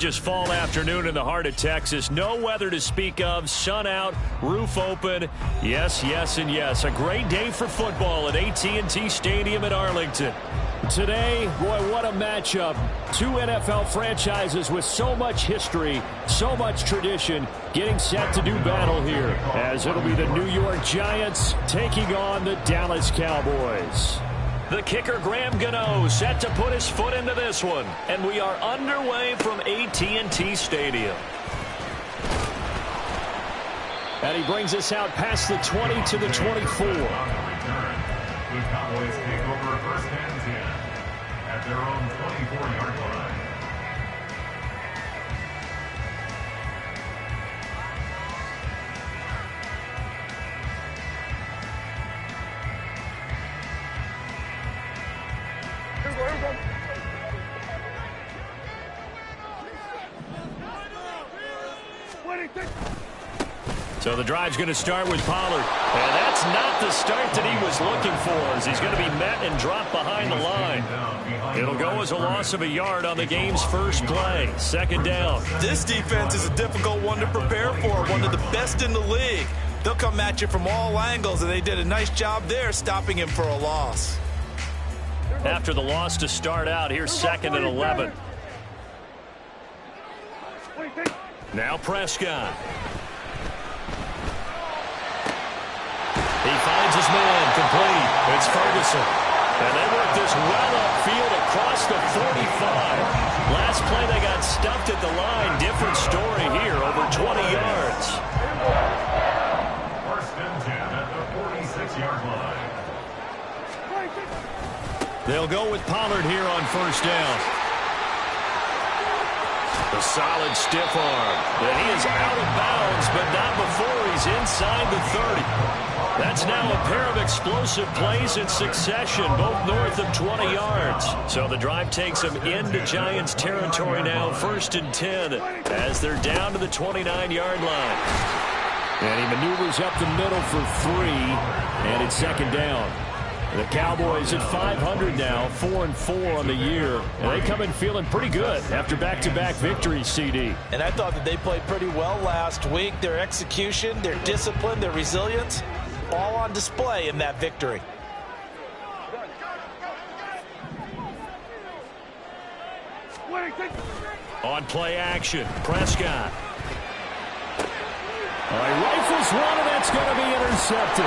Just fall afternoon in the heart of Texas. No weather to speak of. Sun out, roof open. Yes, yes, and yes. A great day for football at AT&T Stadium in Arlington. Today, boy, what a matchup. Two NFL franchises with so much history, so much tradition, getting set to do battle here, as it'll be the New York Giants taking on the Dallas Cowboys. The kicker, Graham Gano, set to put his foot into this one. And we are underway from AT&T Stadium. And he brings us out past the 20 to the 24. The Cowboys take over first and 10 at their own 24-yard line. So the drive's going to start with Pollard. And that's not the start that he was looking for, as he's going to be met and dropped behind the line. It'll go as a loss of a yard on the game's first play. Second down. This defense is a difficult one to prepare for, one of the best in the league. They'll come at you from all angles, and they did a nice job there stopping him for a loss. After the loss to start out, here's second and 11. Now Prescott. He finds his man complete. It's Ferguson. And they work this well upfield across the 45. Last play they got stuffed at the line. Different story here, over 20 yards. First and 10 at the 46-yard line. They'll go with Pollard here on first down. A solid stiff arm. And he is out of bounds, but not before he's inside the 30. That's now a pair of explosive plays in succession, both north of 20 yards. So the drive takes them into Giants territory now, first and 10, as they're down to the 29-yard line. And he maneuvers up the middle for 3, and it's second down. The Cowboys at 500 now, 4-4 on the year. And they come in feeling pretty good after back-to-back victories, CD. And I thought that they played pretty well last week. Their execution, their discipline, their resilience, all on display in that victory. On play action, Prescott. All right, rifles one, and that's going to be intercepted.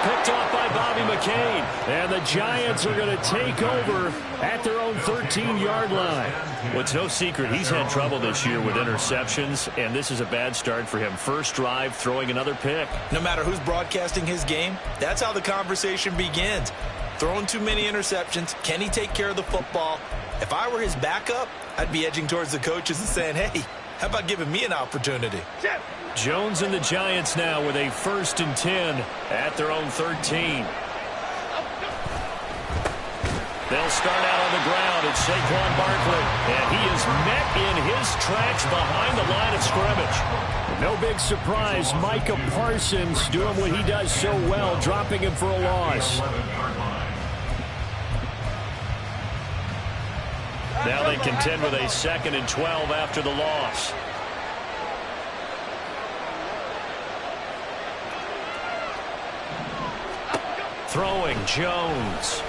Picked off by Bobby McCain. And the Giants are going to take over at their own 13-yard line. Well, it's no secret he's had trouble this year with interceptions, and this is a bad start for him. First drive, throwing another pick. No matter who's broadcasting his game, that's how the conversation begins. Throwing too many interceptions. Can he take care of the football? If I were his backup, I'd be edging towards the coaches and saying, hey, how about giving me an opportunity? Jones and the Giants now with a first and 10 at their own 13. They'll start out on the ground. It's Saquon Barkley, and he is met in his tracks behind the line of scrimmage. No big surprise, Micah Parsons doing what he does so well, dropping him for a loss. Now they contend with a second and 12 after the loss. Throwing, Jones.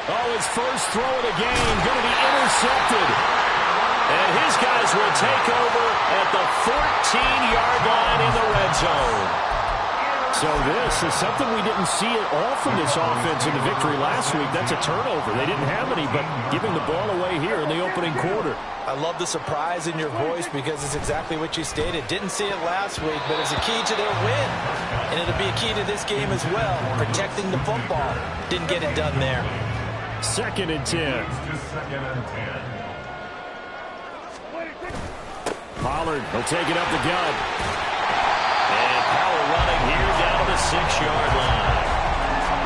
Oh, his first throw of the game, going to be intercepted. And his guys will take over at the 14-yard line in the red zone. So this is something we didn't see at all from this offense in the victory last week. That's a turnover. They didn't have any, but giving the ball away here in the opening quarter. I love the surprise in your voice because it's exactly what you stated. Didn't see it last week, but it's a key to their win. And it'll be a key to this game as well, protecting the football. Didn't get it done there. Second and 10. Second and 10. Pollard will take it up the gut. And power running here down to the 6-yard line.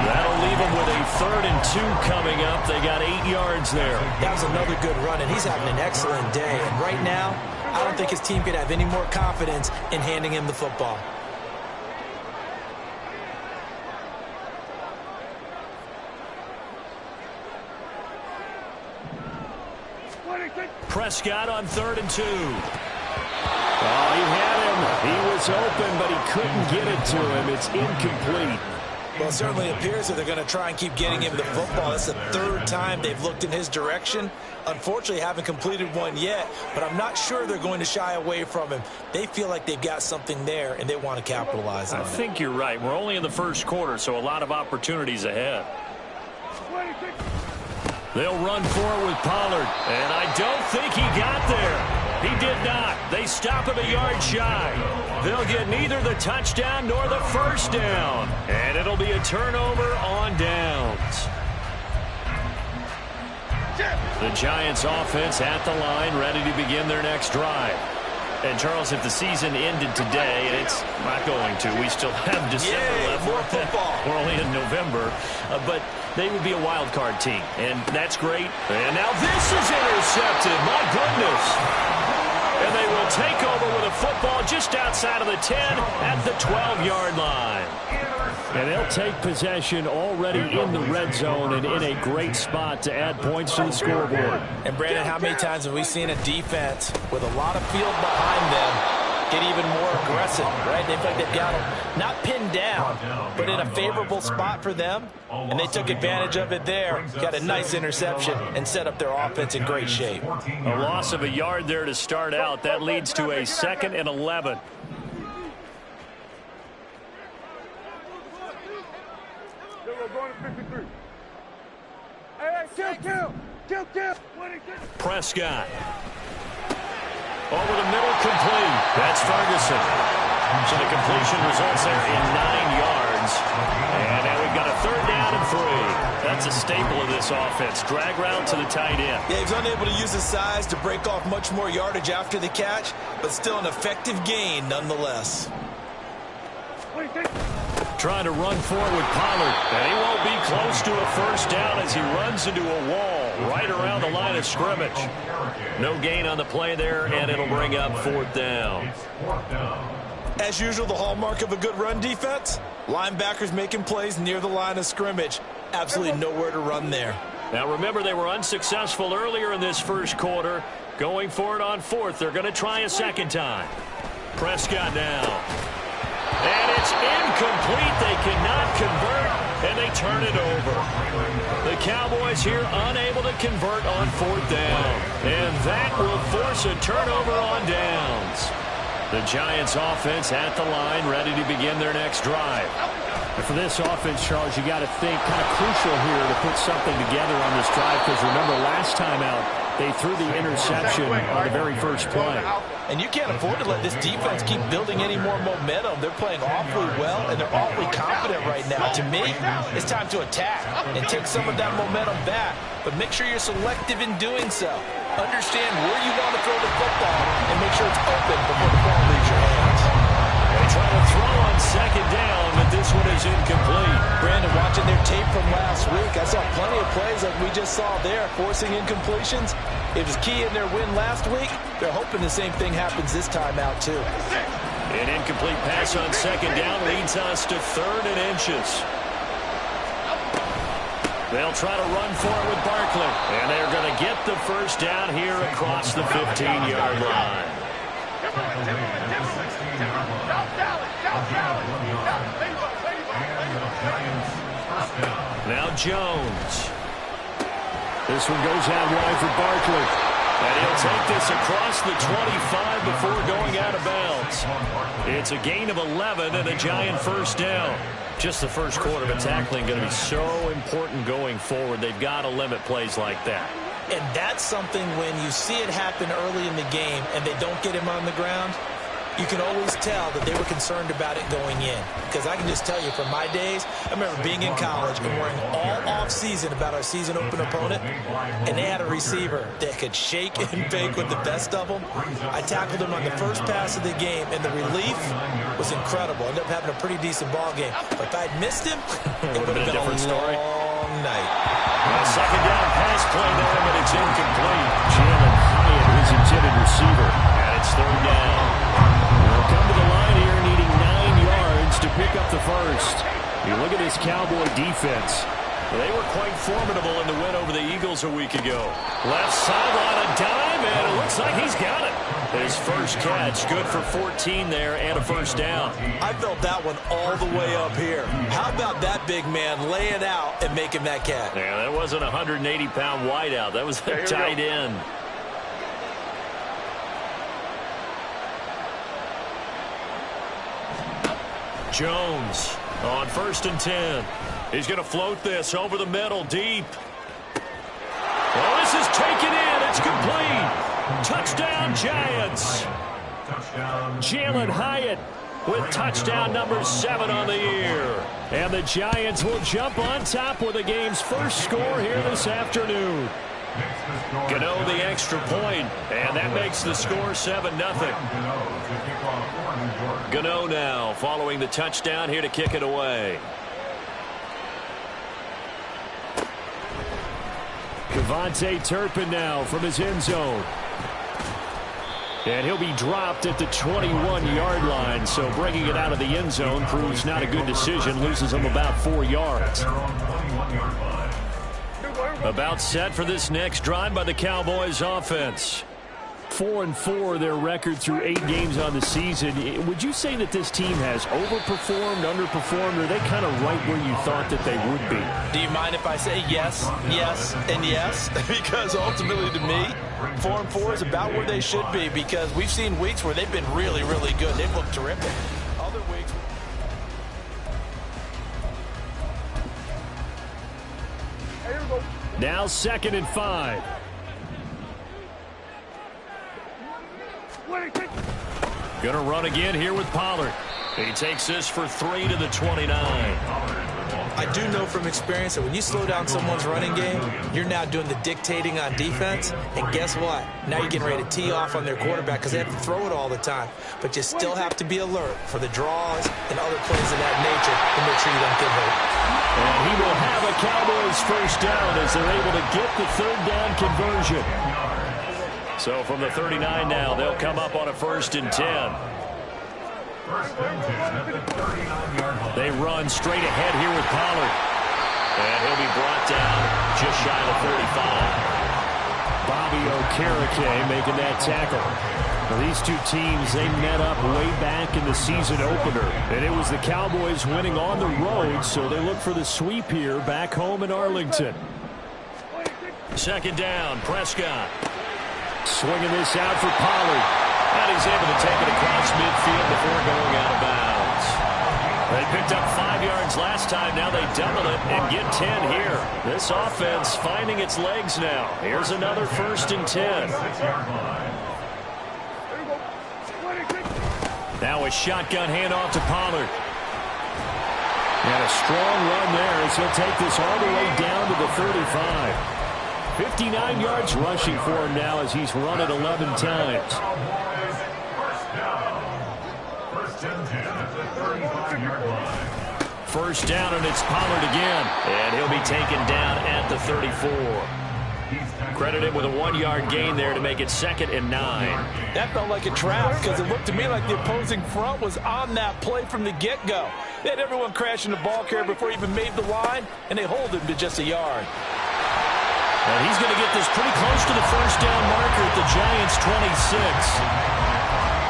That'll leave him with a third and 2 coming up. They got 8 yards there. That was another good run, and he's having an excellent day. And right now, I don't think his team could have any more confidence in handing him the football. Prescott on 3rd and 2. Oh, he had him. He was open, but he couldn't get it to him. It's incomplete. Well, it certainly appears that they're going to try and keep getting him the football. That's the 3rd time they've looked in his direction. Unfortunately, haven't completed one yet, but I'm not sure they're going to shy away from him. They feel like they've got something there, and they want to capitalize on it. I think you're right. We're only in the first quarter, so a lot of opportunities ahead. They'll run for it with Pollard, and I don't think he got there. He did not. They stop him a yard shy. They'll get neither the touchdown nor the first down, and it'll be a turnover on downs. The Giants offense at the line, ready to begin their next drive. And, Charles, if the season ended today, and it's not going to, we still have December left. More football. We're only in November, but they would be a wild card team, and that's great. And now this is intercepted. My goodness. And they will take over with a football just outside of the 10 at the 12-yard line. And they'll take possession already in the red zone and in a great spot to add points to the scoreboard. And, Brandon, how many times have we seen a defense with a lot of field behind them get even more aggressive, right? They feel like they've got them not pinned down, but in a favorable spot for them, and they took advantage of it there, got a nice interception, and set up their offense in great shape. A loss of a yard there to start out. That leads to a 2nd and 11. Prescott. Over the middle, complete. That's Ferguson. So the completion results there in 9 yards. And now we've got a 3rd down and 3. That's a staple of this offense. Drag route to the tight end. Yeah, he's unable to use his size to break off much more yardage after the catch, but still an effective gain nonetheless. Trying to run forward with Pollard, and he won't be close to a first down as he runs into a wall right around the line of scrimmage. No gain on the play there, and it'll bring up 4th down. As usual, the hallmark of a good run defense, linebackers making plays near the line of scrimmage. Absolutely nowhere to run there. Now remember, they were unsuccessful earlier in this first quarter. Going for it on 4th. They're going to try a 2nd time. Prescott now. And it's incomplete. They cannot convert, and they turn it over. The Cowboys here unable to convert on 4th down. And that will force a turnover on downs. The Giants offense at the line, ready to begin their next drive. And for this offense, Charles, you got to think kind of crucial here to put something together on this drive, because remember last time out, they threw the interception on the very first play. And you can't afford to let this defense keep building any more momentum. They're playing awfully well, and they're awfully confident right now. To me, it's time to attack and take some of that momentum back. But make sure you're selective in doing so. Understand where you want to throw the football and make sure it's open before the ball leaves your hands. They try to throw on 2nd down, but this one is incomplete. Brandon, watching their tape from last week, I saw plenty of plays like we just saw there, forcing incompletions. It was key in their win last week. They're hoping the same thing happens this time out, too. An incomplete pass on 2nd down leads us to 3rd and inches. They'll try to run for it with Barkley, and they're going to get the first down here across the 15-yard line. Now Jones. This one goes out wide for Barkley. And he'll take this across the 25 before going out of bounds. It's a gain of 11 and a Giant first down. Just the first quarter, but tackling going to be so important going forward. They've got to limit plays like that. And that's something when you see it happen early in the game and they don't get him on the ground, you can always tell that they were concerned about it going in. Because I can just tell you from my days, I remember being in college and worrying all off-season about our season open opponent, and they had a receiver that could shake and bake with the best of them. I tackled him on the first pass of the game, and the relief was incredible. Ended up having a pretty decent ball game. But if I'd missed him, it would have been a long night. Well, 2nd down pass play there, but it's incomplete. Jalen Hyatt, his intended receiver, and it's 3rd down. They'll come to the line here needing 9 yards to pick up the first. You look at this Cowboy defense. They were quite formidable in the win over the Eagles a week ago. Left sideline, a first catch. Good for 14 there and a first down. I felt that one all the way up here. How about that big man laying out and making that catch? Yeah, that wasn't a 180-pound wideout. That was a tight end. Jones on 1st and 10. He's going to float this over the middle, deep. Oh, this is taken in. It's complete. Touchdown, Giants. Jalen Hyatt with touchdown number 7 on the year. And the Giants will jump on top with the game's first score here this afternoon. Gano the extra point, and that makes the score 7-0. Gano now following the touchdown here to kick it away. Kevontae Turpin now from his end zone. And he'll be dropped at the 21-yard line, so bringing it out of the end zone proves not a good decision, loses him about 4 yards. About set for this next drive by the Cowboys offense. 4-4 their record through 8 games on the season. Would you say that this team has overperformed, underperformed, or are they kind of right where you thought that they would be? Do you mind if I say yes, yes, and yes? Because ultimately to me, 4-4 is about where they should be, because we've seen weeks where they've been really, really good. They've looked terrific. Other weeks... Now 2nd and 5. Gonna run again here with Pollard. He takes this for 3 to the 29. I do know from experience that when you slow down someone's running game, you're now doing the dictating on defense. And guess what? Now you're getting ready to tee off on their quarterback because they have to throw it all the time. But you still have to be alert for the draws and other plays of that nature to make sure you don't get hurt. And he will have a Cowboys first down as they're able to get the 3rd down conversion. So from the 39 now, they'll come up on a 1st and 10. They run straight ahead here with Pollard. And he'll be brought down just shy of the 45. Bobby Okereke making that tackle. Now, these two teams, they met up way back in the season opener. And it was the Cowboys winning on the road, so they look for the sweep here back home in Arlington. 2nd down, Prescott. Swinging this out for Pollard. And he's able to take it across midfield before going out of bounds. They picked up 5 yards last time. Now they double it and get 10 here. This offense finding its legs now. Here's another 1st and 10. Now a shotgun handoff to Pollard. And a strong run there as he'll take this all the way down to the 35. 59 yards rushing for him now as he's run it 11 times. First down, and it's Pollard again. And he'll be taken down at the 34. Credited with a 1-yard gain there to make it 2nd and 9. That felt like a trap because it looked to me like the opposing front was on that play from the get-go. They had everyone crashing the ball carrier before he even made the line, and they hold him to just a yard. And he's going to get this pretty close to the first down marker at the Giants' 26.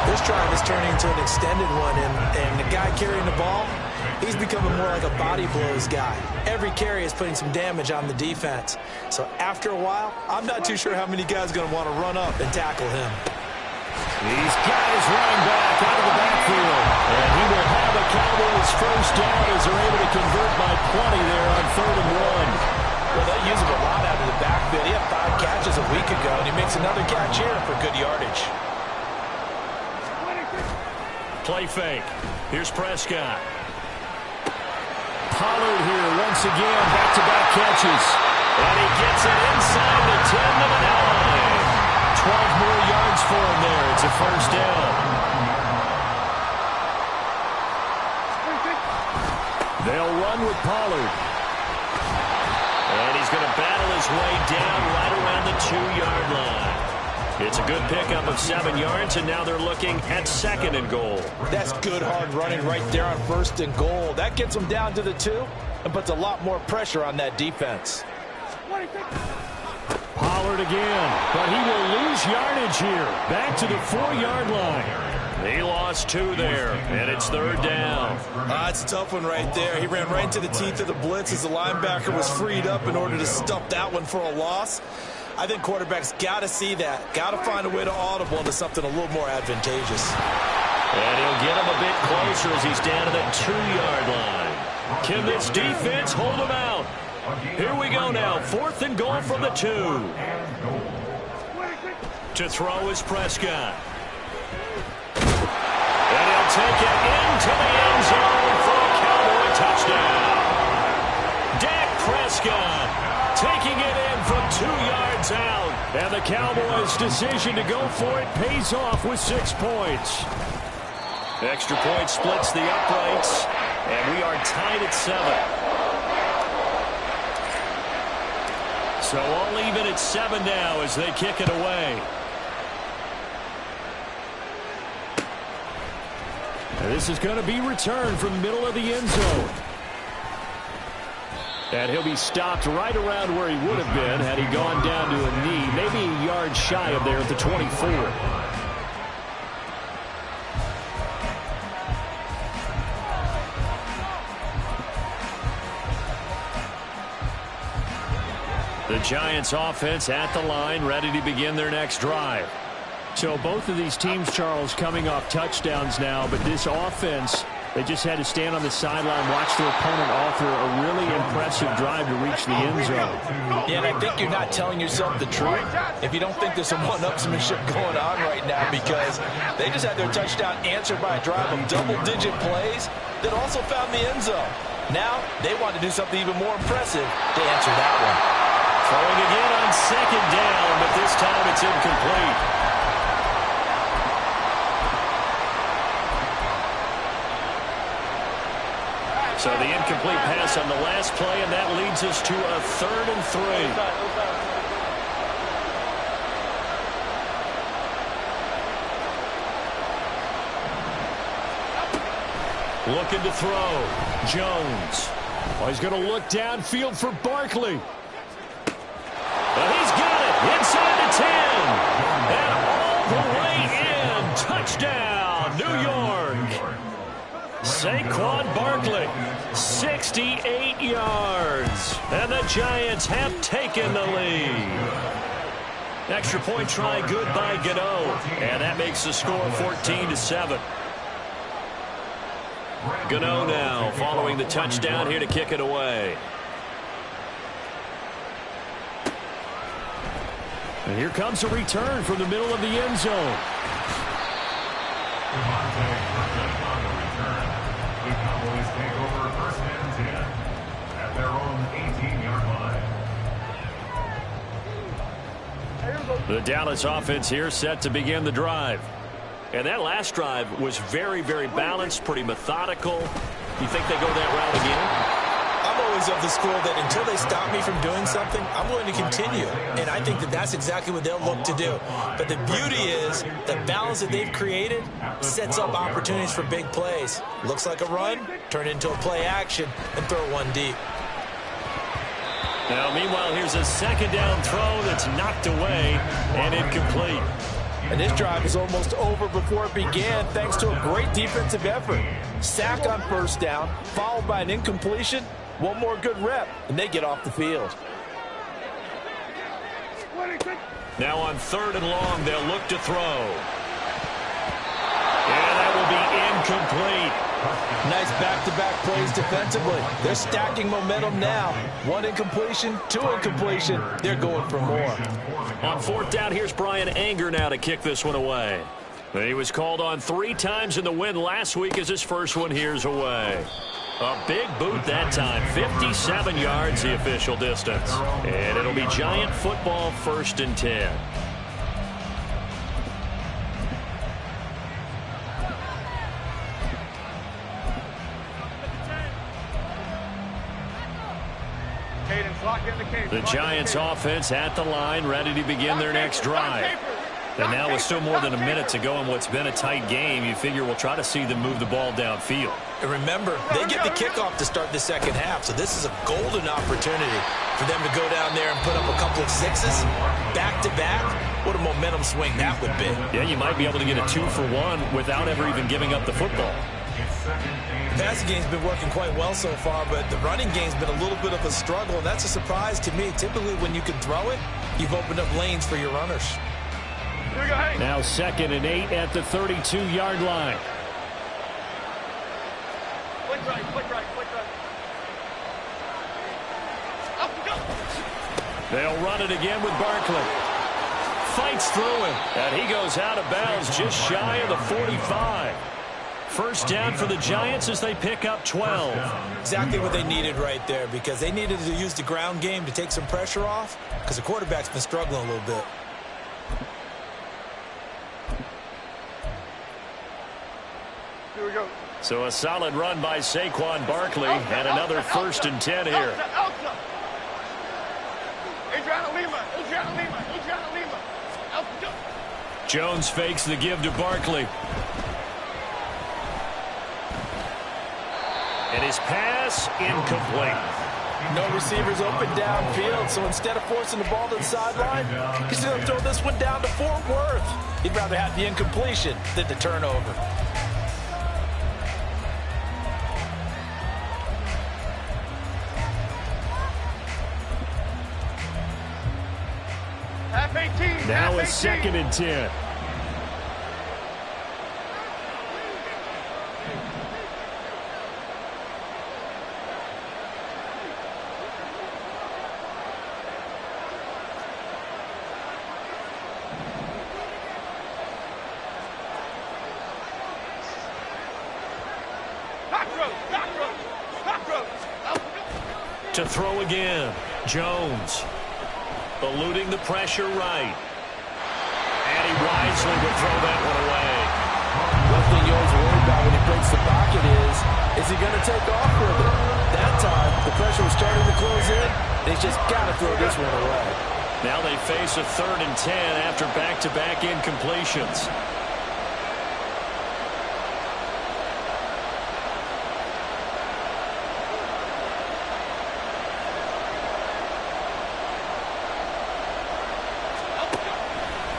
This drive is turning into an extended one, and the guy carrying the ball, he's becoming more like a body blows guy. Every carry is putting some damage on the defense. So after a while, I'm not too sure how many guys are going to want to run up and tackle him. He's got his running back out of the backfield. And he will have a Cowboys first down as they're able to convert by plenty there on 3rd and 1. Well, they use him a lot out of the backfield. He had 5 catches a week ago, and he makes another catch here for good yardage. Play fake. Here's Prescott. Pollard here once again, back-to-back catches. And he gets it inside the 10 to the 9. 12 more yards for him there. It's a first down. They'll run with Pollard. And he's going to battle his way down right around the 2-yard line. It's a good pickup of 7 yards, and now they're looking at 2nd and goal. That's good hard running right there on 1st and goal. That gets them down to the 2 and puts a lot more pressure on that defense. Pollard again, but he will lose lose yardage here. Back to the 4-yard line. He lost 2 there, and it's 3rd down. It's a tough one right there. He ran right into the teeth of the blitz as the linebacker was freed up in order to stuff that one for a loss. I think quarterbacks got to see that. Got to find a way to audible into something a little more advantageous. And he'll get him a bit closer as he's down to the 2-yard line. Can this defense hold him out? Here we go now. 4th and goal from the 2. To throw is Prescott. And he'll take it into the end zone for a Cowboy touchdown. Dak Prescott taking it in from 2 yards out. And the Cowboys' decision to go for it pays off with 6 points. Extra point splits the uprights, and we are tied at 7. So all even at 7 now as they kick it away. And this is going to be returned from the middle of the end zone. And he'll be stopped right around where he would have been had he gone down to a knee, maybe a yard shy of there at the 24. The Giants offense at the line, ready to begin their next drive. So both of these teams, Charles, coming off touchdowns now, but this offense, they just had to stand on the sideline, watch their opponent offer a really impressive drive to reach the end zone. Yeah, and I think you're not telling yourself the truth if you don't think there's some one-upsmanship going on right now, because they just had their touchdown answered by a drive of double-digit plays that also found the end zone. Now they want to do something even more impressive to answer that one. Throwing again on 2nd down, but this time it's incomplete. So the incomplete pass on the last play, and that leads us to a 3rd and 3. Looking to throw. Jones. Oh, he's going to look downfield for Barkley. Well, he's got it inside the 10. And all the way in. Touchdown, New York. Saquon Barkley, 68 yards. And the Giants have taken the lead. Extra point try good by Gano. And that makes the score 14-7. Gano now following the touchdown here to kick it away. And here comes a return from the middle of the end zone. The Cowboys take over 1st and 10 at their own 18-yard line. The Dallas offense here set to begin the drive. And that last drive was very, very balanced, pretty methodical. You think they go that route again? I'm always of the school that until they stop me from doing something, I'm willing to continue. And I think that that's exactly what they'll look to do. But the beauty is the balance that they've created sets up opportunities for big plays. Looks like a run, turn into a play action, and throw one deep. Now, meanwhile, here's a 2nd down throw that's knocked away and incomplete. And this drive is almost over before it began thanks to a great defensive effort. Sack on 1st down, followed by an incompletion. One more good rep, and they get off the field. Now on 3rd and long, they'll look to throw. And that will be incomplete. Nice back-to-back plays defensively. They're stacking momentum now. 1 incompletion, 2 incompletion. They're going for more. On 4th down, here's Brian Anger now to kick this one away. He was called on 3 times in the win last week as his first one here's away. A big boot that time, 57 yards the official distance. And it'll be Giant football 1st and 10. The Giants offense at the line, ready to begin their next drive. And now with still more than a minute to go in what's been a tight game, you figure we'll try to see them move the ball downfield. And remember, they get the kickoff to start the 2nd half, so this is a golden opportunity for them to go down there and put up a couple of 6s back-to-back What a momentum swing that would be. Yeah, you might be able to get a 2-for-1 without ever even giving up the football. The passing game's been working quite well so far, but the running game's been a little bit of a struggle, and that's a surprise to me. Typically, when you can throw it, you've opened up lanes for your runners. Now 2nd and 8 at the 32-yard line. Click right, click right, click right. Up, go. They'll run it again with Barkley. Fights through him, and he goes out of bounds just shy of the 45. First down for the Giants as they pick up 12. Exactly what they needed right there, because they needed to use the ground game to take some pressure off, because the quarterback's been struggling a little bit. Here we go. So a solid run by Saquon Barkley, and another 1st and 10 here. Adriana Lima, Adriana Lima, Adriana Lima. Go. Jones fakes the give to Barkley. And his pass incomplete. No receivers open downfield, so instead of forcing the ball to the sideline, he's going to throw this one down to Fort Worth. He'd rather have the incompletion than the turnover. Half 18. Now a half 2nd and 10. To throw again. Jones. Eluding the pressure right. And he wisely would throw that one away. One thing you always worry about when he breaks the pocket is he going to take off with it? That time, the pressure was starting to close in, and he's just got to throw this one away. Now they face a 3rd and 10 after back-to-back incompletions.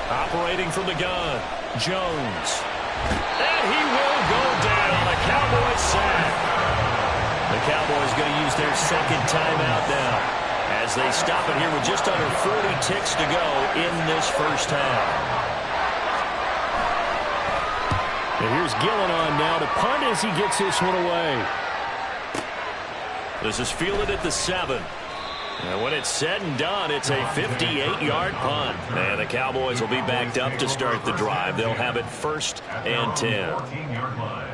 Operating from the gun, Jones. And he will go down. A Cowboys sack. The Cowboys going to use their 2nd timeout now as they stop it here with just under 40 ticks to go in this first half. And here's Gillen on now to punt as he gets this one away. This is fielded at the 7. And when it's said and done, it's a 58-yard punt. And the Cowboys will be backed up to start the drive. They'll have it 1st and 10. 14-yard line.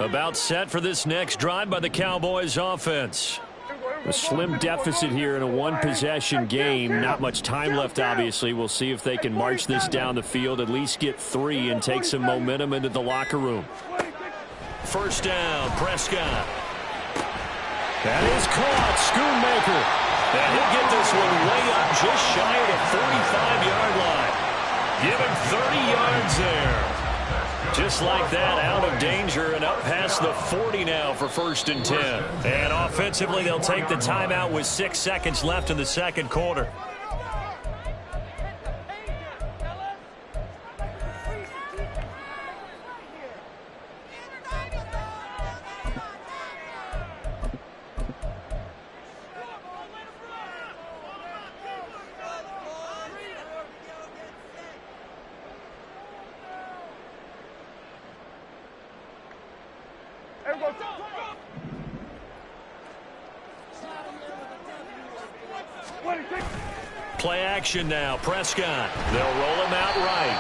About set for this next drive by the Cowboys offense. A slim deficit here in a one-possession game. Not much time left, obviously. We'll see if they can march this down the field, at least get 3 and take some momentum into the locker room. First down, Prescott. That is caught. Schoonmaker. And he'll get this one way up just shy of the 45-yard line. Give him 30 yards there. Just like that, out of danger and up past the 40 now for 1st and 10. And offensively, they'll take the timeout with 6 seconds left in the second quarter. Play action now, Prescott. They'll roll him out right.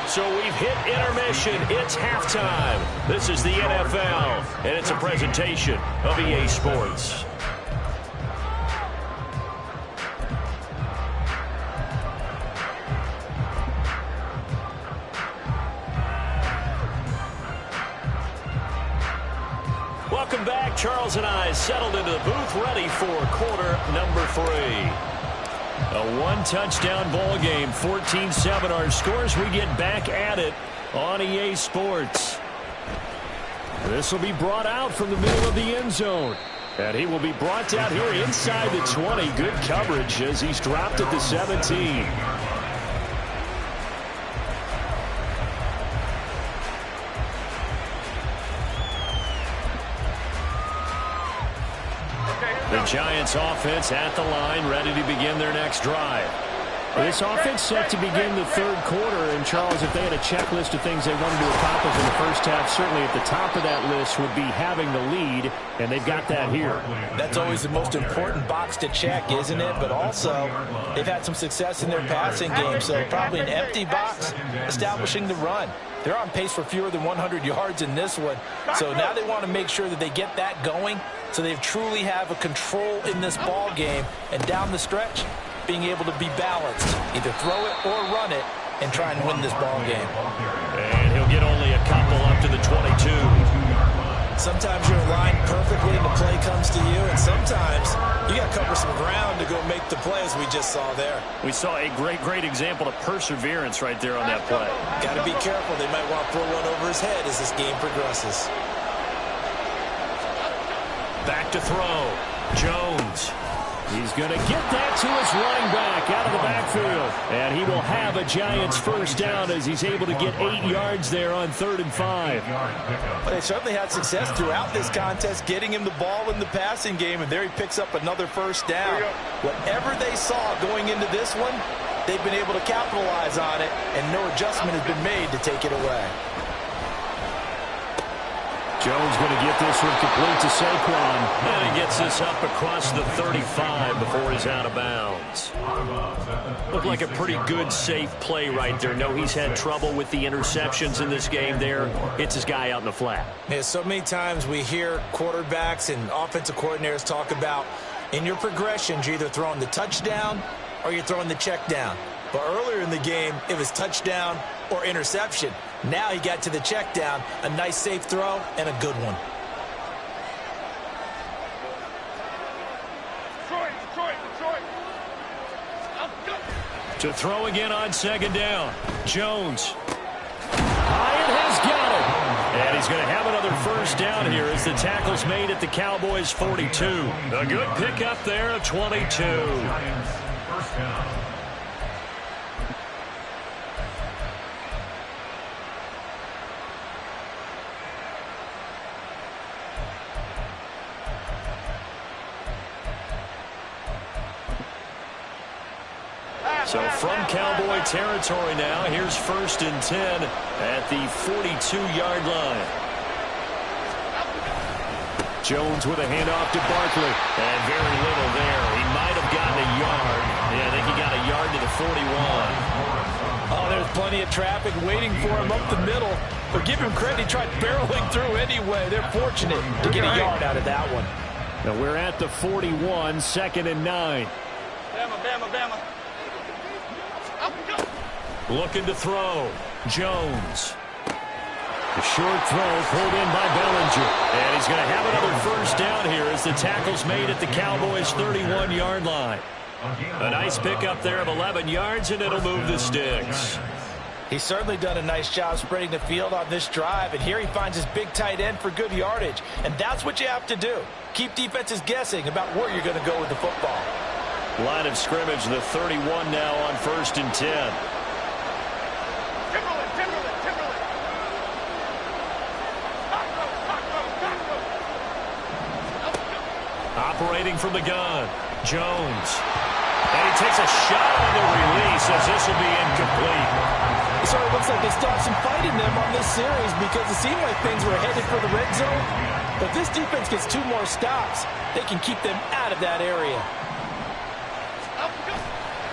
So we've hit intermission. It's halftime. This is the NFL, and it's a presentation of EA Sports. Welcome back, Charles and I settled into the booth, ready for quarter number 3. A one-touchdown ball game, 14-7 our scores. We get back at it on EA Sports. This will be brought out from the middle of the end zone. And he will be brought down here inside the 20. Good coverage as he's dropped at the 17. The Giants offense at the line, ready to begin their next drive. This offense set to begin the third quarter. And, Charles, if they had a checklist of things they wanted to accomplish in the first half, certainly at the top of that list would be having the lead, and they've got that here. That's always the most important box to check, isn't it? But also, they've had some success in their passing game, so probably an empty box establishing the run. They're on pace for fewer than 100 yards in this one, so now they want to make sure that they get that going so they truly have a control in this ball game, and down the stretch, being able to be balanced, either throw it or run it, and try and win this ball game. And he'll get only a couple up to the 22. Sometimes you're aligned perfectly and the play comes to you, and sometimes you got to cover some ground to go make the play, as we just saw there. We saw a great example of perseverance right there on that play. Got to be careful. They might want to throw one over his head as this game progresses. Back to throw. Jones. He's going to get that to his running back out of the backfield. And he will have a Giants first down as he's able to get 8 yards there on 3rd and 5. But they certainly had success throughout this contest, getting him the ball in the passing game, and there he picks up another first down. Whatever they saw going into this one, they've been able to capitalize on it, and no adjustment has been made to take it away. Jones going to get this one complete to Saquon. And he gets this up across the 35 before he's out of bounds. Looked like a pretty good, safe play right there. No, he's had trouble with the interceptions in this game there. Hits his guy out in the flat. Yeah, so many times we hear quarterbacks and offensive coordinators talk about in your progressions, you're either throwing the touchdown or you're throwing the check down. But earlier in the game, it was touchdown or interception. Now he got to the check down, a nice safe throw, and a good one. To throw again on 2nd down. Jones. Hyatt has got it. And he's going to have another first down here as the tackle's made at the Cowboys' 42. A good pickup there of 22. First down. So from Cowboy territory now, here's 1st and 10 at the 42-yard line. Jones with a handoff to Barkley. And very little there. He might have gotten a yard. Yeah, I think he got a yard to the 41. Oh, there's plenty of traffic waiting for him up the middle. But give him credit, he tried barreling through anyway. They're fortunate to get a yard out of that one. Now we're at the 41, 2nd and 9. Bama. Looking to throw. Jones. The short throw pulled in by Bellinger. And he's going to have another first down here as the tackle's made at the Cowboys' 31-yard line. A nice pickup there of 11 yards, and it'll move the sticks. He's certainly done a nice job spreading the field on this drive, and here he finds his big tight end for good yardage. And that's what you have to do. Keep defenses guessing about where you're going to go with the football. Line of scrimmage, the 31 now on 1st and 10. Operating from the gun, Jones. And he takes a shot on the release as this will be incomplete. It sort of looks like they stopped some fight in them on this series because it seemed like things were headed for the red zone. But this defense gets 2 more stops. They can keep them out of that area.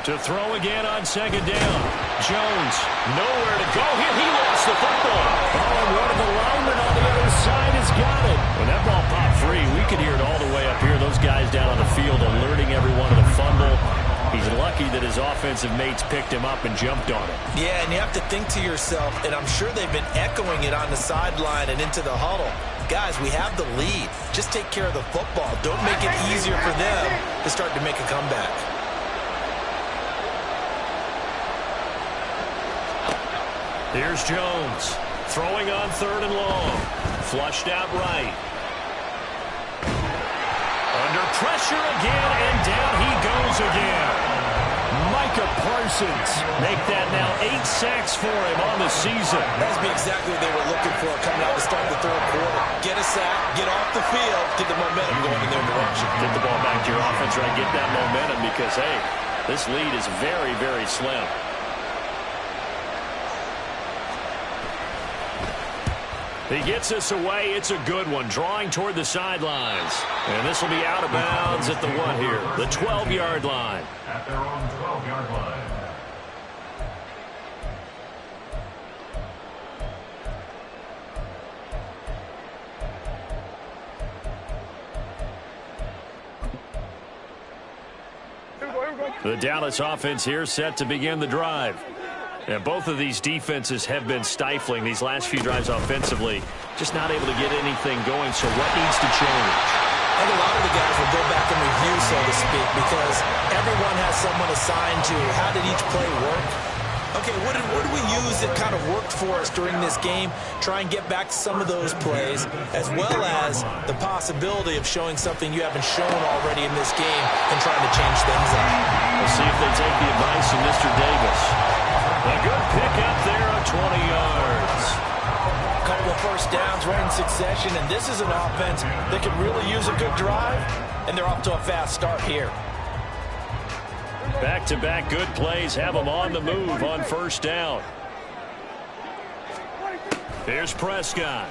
To throw again on 2nd down. Jones, nowhere to go here. He lost the football. Oh, and one of the linemen on the other side has got it. When that ball popped free, we could hear it all the way up here. Those guys down on the field alerting everyone of the fumble. He's lucky that his offensive mates picked him up and jumped on it. Yeah, and you have to think to yourself, and I'm sure they've been echoing it on the sideline and into the huddle. Guys, we have the lead. Just take care of the football. Don't make it easier for them to start to make a comeback. Here's Jones. Throwing on 3rd and long. Flushed out right. Under pressure again, and down he goes again. Micah Parsons make that now 8 sacks for him on the season. That's exactly what they were looking for coming out to start the 3rd quarter. Get a sack, get off the field, get the momentum going in their direction. Get the ball back to your offense, right? Get that momentum because, hey, this lead is very, very slim. He gets us away. It's a good one. Drawing toward the sidelines. And this will be out of bounds at the what here? The 12-yard line. At their own 12-yard line. The Dallas offense here set to begin the drive. And both of these defenses have been stifling these last few drives offensively. Just not able to get anything going, so what needs to change? I think a lot of the guys will go back and review, so to speak, because everyone has someone assigned to how did each play work. Okay, what did we use that kind of worked for us during this game? Try and get back to some of those plays, as well as the possibility of showing something you haven't shown already in this game and trying to change things up. We'll see if they take the advice of Mr. Davis. A good pick up there of 20 yards. A couple of first downs right in succession, and this is an offense that could really use a good drive, and they're off to a fast start here. Back-to-back good plays have them on the move on first down. Here's Prescott.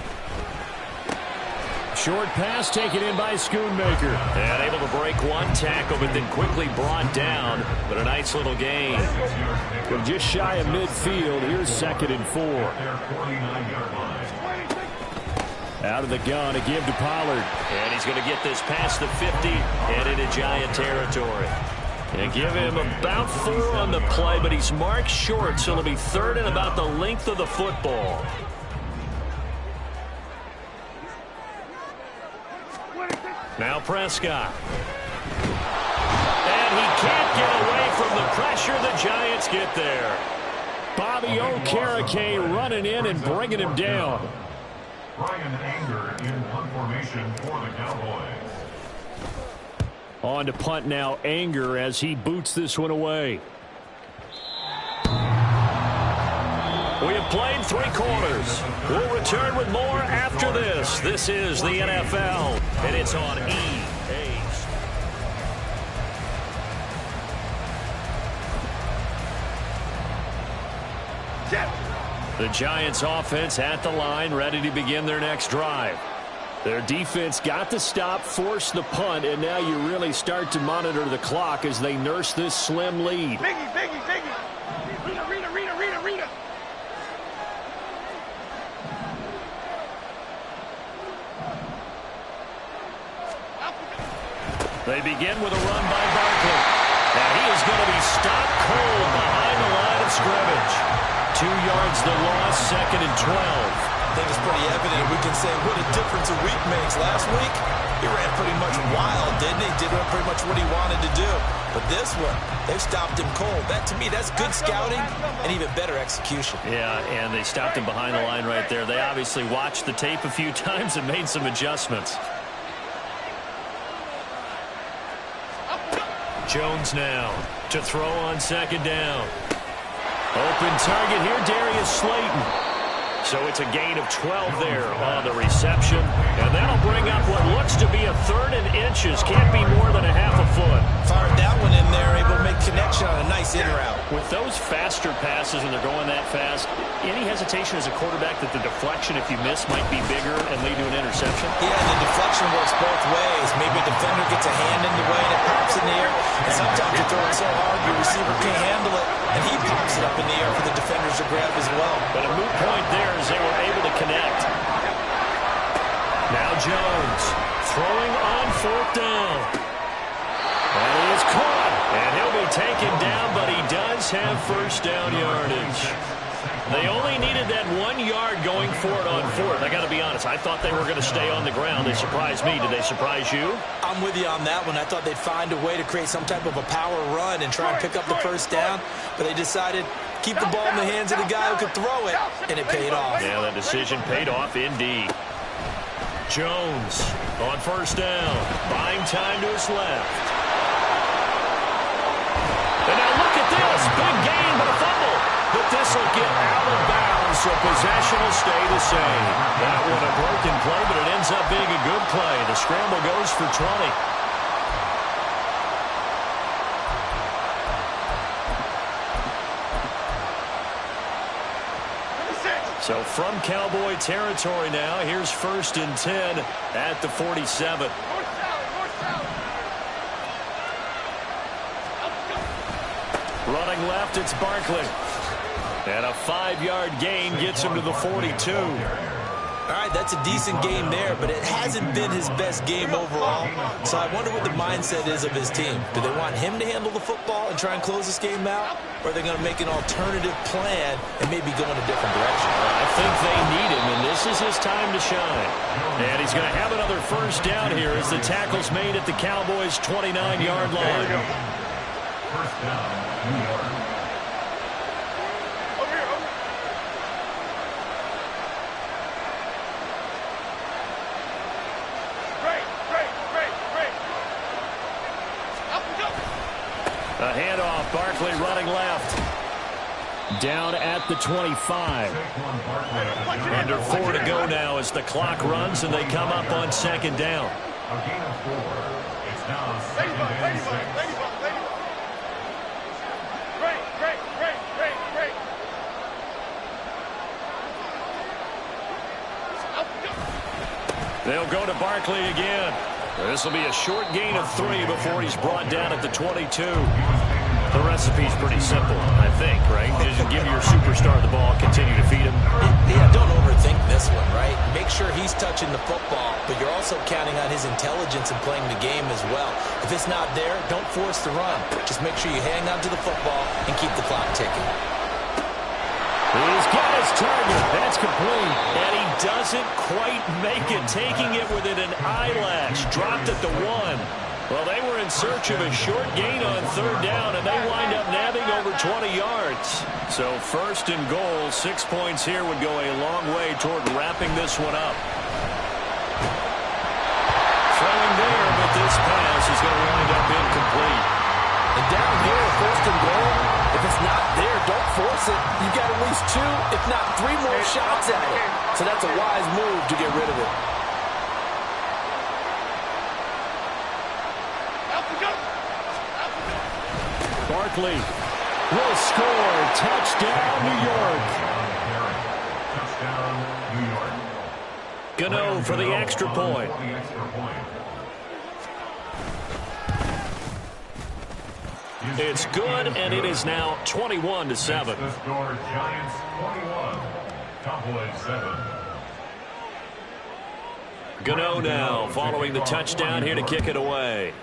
Short pass taken in by Schoonmaker. And able to break one tackle, but then quickly brought down. But a nice little gain. But just shy of midfield. Here's 2nd and 4. Out of the gun, a give to Pollard. And he's going to get this past the 50 and into Giant territory. And give him about 4 on the play, but he's marked short, so it'll be 3rd and about the length of the football. Now Prescott. And he can't get away from the pressure. The Giants get there. Bobby Okereke running in and bringing him down. Ryan Anger in one formation for the Cowboys. On to punt now, Anger, as he boots this one away. We have played 3 quarters. We'll return with more after this. This is the NFL, and it's on EA. The Giants offense at the line, ready to begin their next drive. Their defense got the stop, forced the punt, and now you really start to monitor the clock as they nurse this slim lead. Biggie. Rita. They begin with a run by Barkley. And he is going to be stopped cold behind the line of scrimmage. 2 yards the loss, 2nd and 12. I think it's pretty evident. We can say what a difference a week makes. Last week, he ran pretty much wild, didn't he? Did pretty much what he wanted to do. But this one, they've stopped him cold. That, to me, that's good scouting and even better execution. Yeah, and they stopped him behind the line right there. They obviously watched the tape a few times and made some adjustments. Jones now to throw on 2nd down. Open target here, Darius Slayton. So it's a gain of 12 there on the reception. And that'll bring up what looks to be a 3rd and inches. Can't be more than a half a foot. Fired that one in there, able to make connection on a nice in route. With those faster passes when they're going that fast, any hesitation as a quarterback that the deflection, if you miss, might be bigger and lead to an interception? Yeah, the deflection works both ways. Maybe a defender gets a hand in the way and it pops in the air. And sometimes you throw it so hard your receiver can't handle it, and he pops it up in the air for the defenders to grab as well. But a moot point there as they were able to connect. Now Jones throwing on 4th down. And he is caught. And he'll be taken down, but he does have first down yardage. They only needed that 1 yard going for it on fourth. I got to be honest, I thought they were going to stay on the ground. They surprised me. Did they surprise you? I'm with you on that one. I thought they'd find a way to create some type of a power run and try and pick up the first down, but they decided keep the ball in the hands of the guy who could throw it, and it paid off. Yeah, that decision paid off indeed. Jones on first down, buying time to his left. And now look at this, big gain, but a fumble. But this will get out of bounds, so possession will stay the same. That one a broken play, but it ends up being a good play. The scramble goes for 20. So from Cowboy territory now, here's 1st and 10 at the 47. Running left, it's Barkley. And a 5-yard gain gets him to the 42. All right, that's a decent game there, but it hasn't been his best game overall. So I wonder what the mindset is of his team. Do they want him to handle the football and try and close this game out? Or are they going to make an alternative plan and maybe go in a different direction? I think they need him, and this is his time to shine. And he's going to have another first down here as the tackle's made at the Cowboys' 29-yard line. First down, New York. A handoff, Barkley running left. Down at the 25. Under 4 to go now as the clock runs and they come up on 2nd down. A gain of 4. It's now 2nd and 6. They'll go to Barkley again. This will be a short gain of 3 before he's brought down at the 22. The recipe's pretty simple, I think, right? Just give your superstar the ball, continue to feed him. Yeah, don't overthink this one, right? Make sure he's touching the football, but you're also counting on his intelligence and playing the game as well. If it's not there, don't force the run. Just make sure you hang on to the football and keep the clock ticking. He's got his target. That's complete. And he doesn't quite make it, taking it within an eyelash. Dropped at the 1. Well, they were in search of a short gain on 3rd down, and they wind up nabbing over 20 yards. So 1st and goal, 6 points here would go a long way toward wrapping this one up. Throwing there, but this pass is going to wind up incomplete. And down here, 1st and goal, if it's not there, don't force it. You've got at least 2, if not 3 more shots at it. So that's a wise move to get rid of it. Barkley will score. Touchdown, New York. Touchdown, New York. Gano for the extra point. It's good, and it is now 21-7. The score, Giants 21, Cowboys 7. Gano now following the touchdown here to kick it away.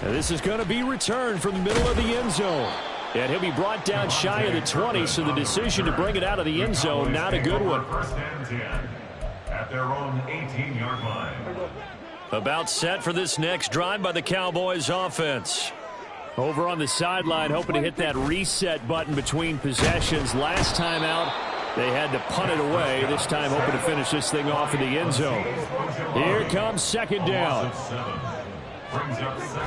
And this is going to be returned from the middle of the end zone. And he'll be brought down shy of the 20, so the decision to bring it out of the end zone, not a good one. 1st and 10 at their own 18-yard line. About set for this next drive by the Cowboys offense. Over on the sideline, hoping to hit that reset button between possessions. Last time out, they had to punt it away. This time, hoping to finish this thing off in the end zone. Here comes 2nd down.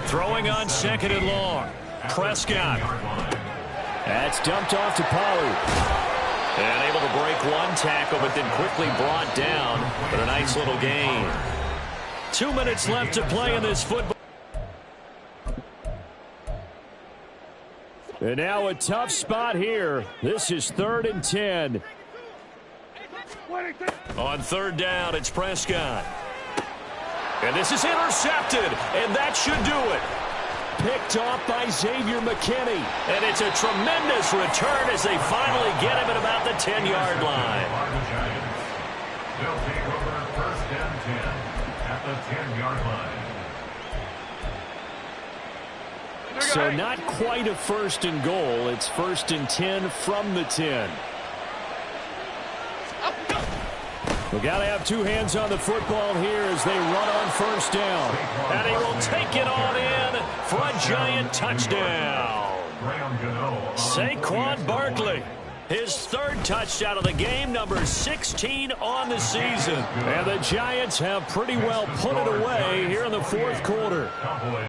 Throwing on 2nd and long. Prescott. That's dumped off to Pollard. And able to break one tackle, but then quickly brought down. But a nice little gain. 2 minutes left to play in this football. And now a tough spot here. This is 3rd and 10. On 3rd down, it's Prescott. And this is intercepted, and that should do it. Picked off by Xavier McKinney. And it's a tremendous return as they finally get him at about the 10-yard line. They'll take over 1st and 10 at the 10-yard line. So not quite a 1st and goal. It's 1st and 10 from the 10. We got to have 2 hands on the football here as they run on 1st down. And he will take it on in for a giant touchdown. Saquon Barkley, his 3rd touchdown of the game, number 16 on the season. And the Giants have pretty well put it away here in the 4th quarter.